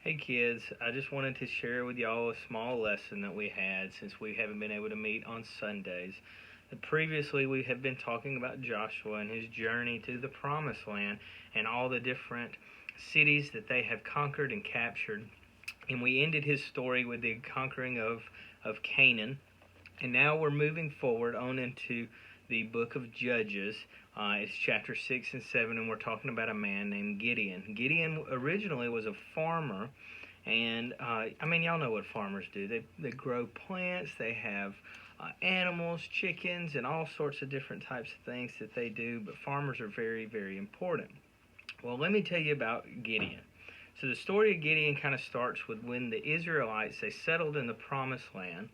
Hey kids, I just wanted to share with y'all a small lesson that we had since we haven't been able to meet on Sundays. Previously, we have been talking about Joshua and his journey to the Promised Land and all the different cities that they have conquered and captured. And we ended his story with the conquering of Canaan. And now we're moving forward on into the book of Judges. It's chapter 6 and 7, and we're talking about a man named Gideon. Gideon originally was a farmer, and y'all know what farmers do. They grow plants, they have animals, chickens, and all sorts of different types of things that they do, but farmers are very, very important. Well, let me tell you about Gideon. So the story of Gideon kind of starts with when the Israelites, they settled in the Promised Land,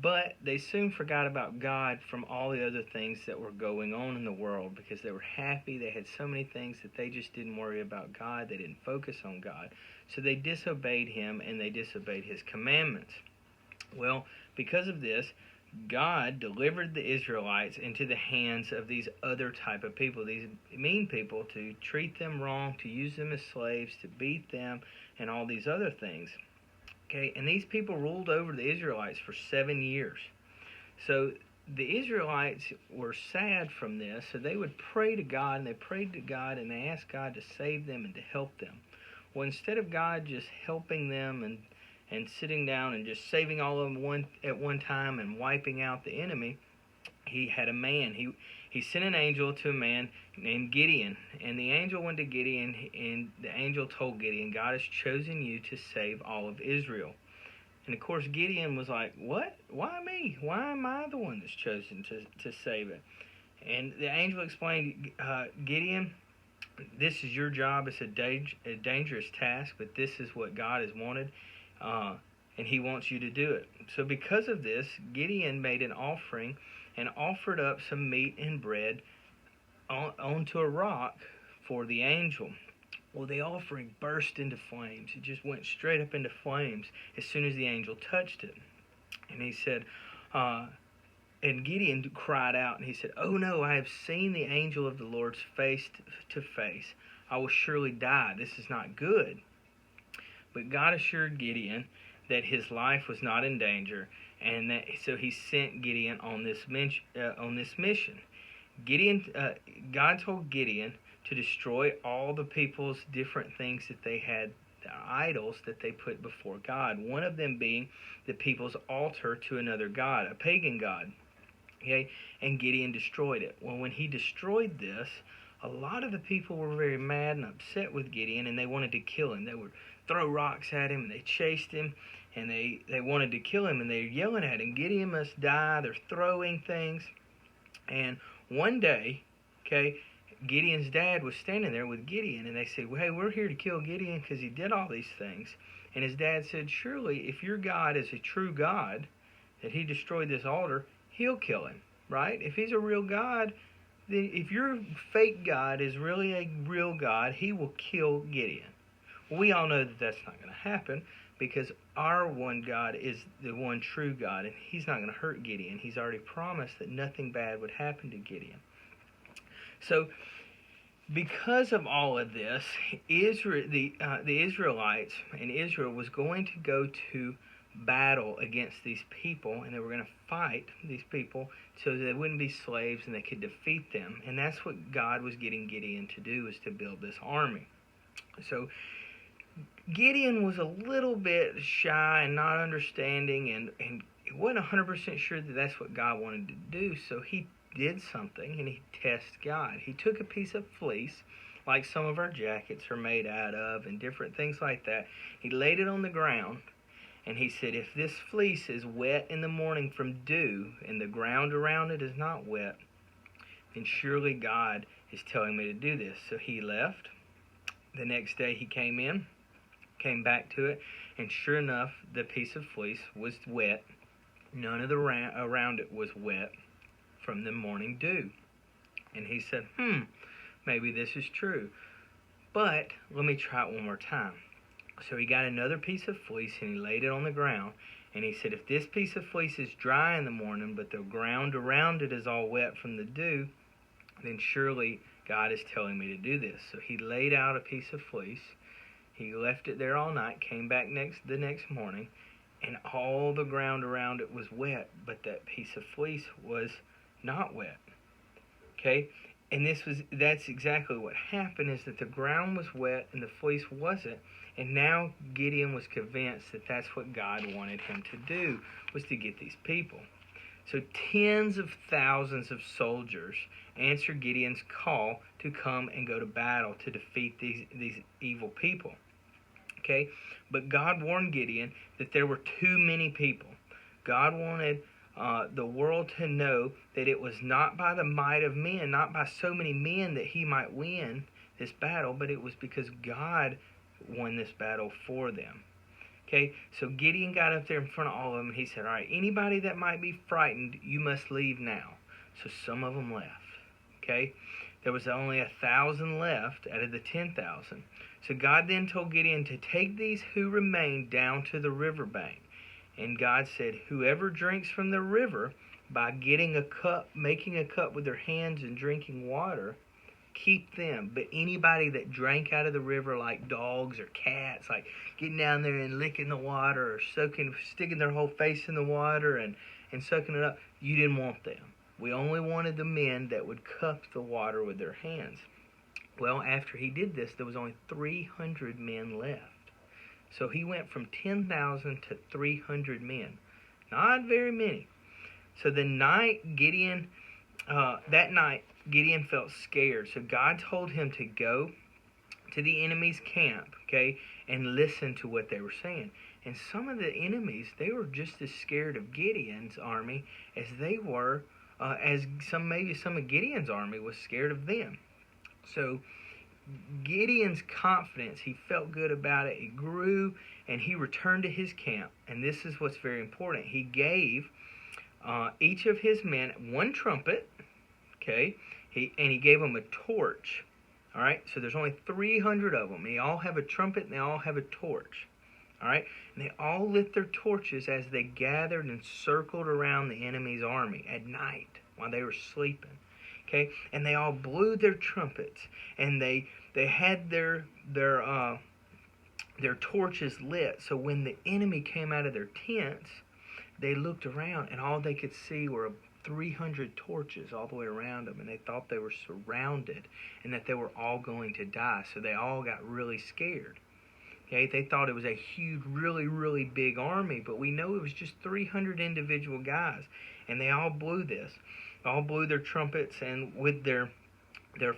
but they soon forgot about God from all the other things that were going on in the world because they were happy. They had so many things that they just didn't worry about God. They didn't focus on God. So they disobeyed Him and they disobeyed His commandments. Well, because of this, God delivered the Israelites into the hands of these other type of people, these mean people, to treat them wrong, to use them as slaves, to beat them, and all these other things. Okay, and these people ruled over the Israelites for 7 years. So the Israelites were sad from this, so they would pray to God, and they prayed to God, and they asked God to save them and to help them. Well, instead of God just helping them and sitting down and just saving all of them at one time and wiping out the enemy, he had a man. He sent an angel to a man named Gideon. And the angel went to Gideon, and the angel told Gideon, God has chosen you to save all of Israel. And of course, Gideon was like, what? Why me? Why am I the one that's chosen to save it? And the angel explained, Gideon, this is your job. It's a dangerous task, but this is what God has wanted. And He wants you to do it. So because of this, Gideon made an offering and offered up some meat and bread onto a rock for the angel. Well, the offering burst into flames. It just went straight up into flames as soon as the angel touched it. And he said, and Gideon cried out, and he said, oh no, I have seen the angel of the Lord's face to face. I will surely die. This is not good. But God assured Gideon that his life was not in danger, and so He sent Gideon on this mission. God told Gideon to destroy all the people's different things that they had, the idols that they put before God. One of them being the people's altar to another god, a pagan god. Okay, and Gideon destroyed it. Well, when he destroyed this, a lot of the people were very mad and upset with Gideon, and they wanted to kill him. They would throw rocks at him, and they chased him, and they wanted to kill him, and they're yelling at him, Gideon must die. They're throwing things. And one day, okay, Gideon's dad was standing there with Gideon, and they said, well, hey, we're here to kill Gideon because he did all these things. And his dad said, surely if your God is a true God, that He destroyed this altar, He'll kill him, right? If He's a real God, then if your fake God is really a real God, He will kill Gideon. Well, we all know that that's not going to happen because our one God is the one true God, and He's not going to hurt Gideon. He's already promised that nothing bad would happen to Gideon. So, because of all of this, the Israelites and Israel was going to go to battle against these people, and they were going to fight these people so they wouldn't be slaves and they could defeat them. And that's what God was getting Gideon to do, is to build this army. So Gideon was a little bit shy and not understanding, and he wasn't 100% sure that that's what God wanted to do, so he did something, and he tested God. He took a piece of fleece, like some of our jackets are made out of, and different things like that. He laid it on the ground, and he said, if this fleece is wet in the morning from dew, and the ground around it is not wet, then surely God is telling me to do this. So he left. The next day he came back to it, and sure enough, the piece of fleece was wet. None of the around it was wet from the morning dew. And he said, maybe this is true. But let me try it one more time. So he got another piece of fleece and he laid it on the ground. And he said, if this piece of fleece is dry in the morning, but the ground around it is all wet from the dew, then surely God is telling me to do this. So he laid out a piece of fleece, He left it there all night, came back the next morning, and all the ground around it was wet, but that piece of fleece was not wet. Okay? And that's exactly what happened, is that the ground was wet and the fleece wasn't. And now Gideon was convinced that that's what God wanted him to do, was to get these people. So tens of thousands of soldiers answered Gideon's call to come and go to battle to defeat these evil people. Okay? But God warned Gideon that there were too many people. God wanted the world to know that it was not by the might of men, not by so many men that he might win this battle, but it was because God won this battle for them. Okay, so Gideon got up there in front of all of them, and he said, all right, anybody that might be frightened, you must leave now. So some of them left. Okay, there was only 1,000 left out of the 10,000. So God then told Gideon to take these who remained down to the riverbank. And God said, whoever drinks from the river by getting a cup, making a cup with their hands and drinking water, keep them. But anybody that drank out of the river like dogs or cats, like getting down there and licking the water or sticking their whole face in the water and soaking it up, you didn't want them. We only wanted the men that would cup the water with their hands. Well, after he did this, there was only 300 men left. So he went from 10,000 to 300 men. Not very many. So that night, Gideon felt scared. So God told him to go to the enemy's camp, okay, and listen to what they were saying. And some of the enemies, they were just as scared of Gideon's army as they were, maybe some of Gideon's army was scared of them. So Gideon's confidence, he felt good about it, it grew, and he returned to his camp. And this is what's very important. He gave each of his men one trumpet, okay, and he gave them a torch. All right, so there's only 300 of them. They all have a trumpet and they all have a torch. All right, and they all lit their torches as they gathered and circled around the enemy's army at night while they were sleeping. Okay, and they all blew their trumpets, and they had their torches lit. So when the enemy came out of their tents, they looked around, and all they could see were 300 torches all the way around them, and they thought they were surrounded and that they were all going to die. So they all got really scared. Okay, they thought it was a huge, really, really big army, but we know it was just 300 individual guys, and they all blew this. All blew their trumpets, and with their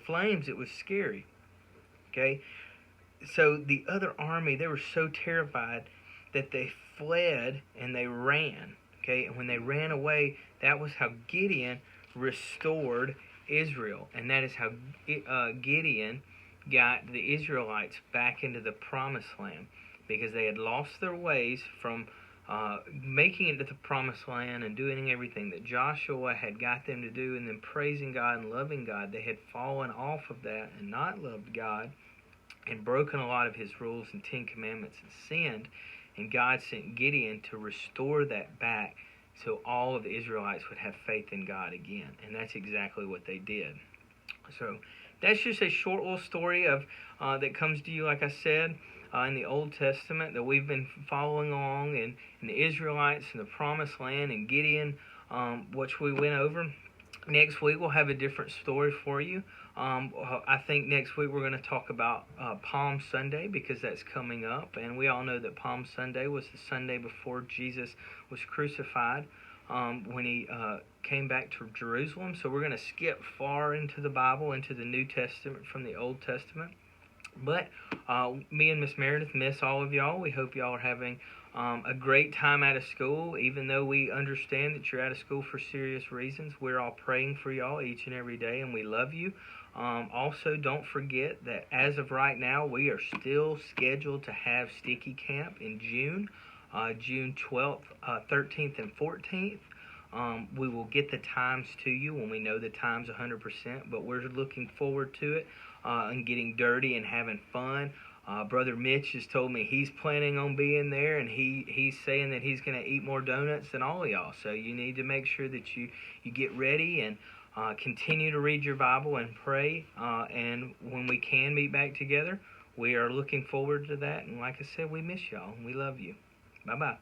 flames, it was scary. Okay, so the other army, they were so terrified that they fled and they ran. Okay, and when they ran away, that was how Gideon restored Israel, and that is how Gideon got the Israelites back into the promised land, because they had lost their ways from making it to the promised land and doing everything that Joshua had got them to do, and then praising God and loving God. They had fallen off of that and not loved God and broken a lot of his rules and 10 commandments and sinned, and God sent Gideon to restore that back so all of the Israelites would have faith in God again, and that's exactly what they did. So that's just a short little story of that comes to you, like I said, in the Old Testament, that we've been following along, and the Israelites and the Promised Land and Gideon, which we went over. Next week we'll have a different story for you. I think next week we're going to talk about Palm Sunday, because that's coming up, and we all know that Palm Sunday was the Sunday before Jesus was crucified, when he came back to Jerusalem. So we're going to skip far into the Bible, into the New Testament from the Old Testament. But me and Miss Meredith miss all of y'all. We hope y'all are having a great time out of school, even though we understand that you're out of school for serious reasons. We're all praying for y'all each and every day, and we love you. Also, don't forget that as of right now, we are still scheduled to have Sticky Camp in June, June 12th, 13th, and 14th. We will get the times to you when we know the times 100%, but we're looking forward to it and getting dirty and having fun. Brother Mitch has told me he's planning on being there, and he's saying that he's going to eat more donuts than all of y'all. So you need to make sure that you get ready and continue to read your Bible and pray. And when we can meet back together, we are looking forward to that. And like I said, we miss y'all. We love you. Bye-bye.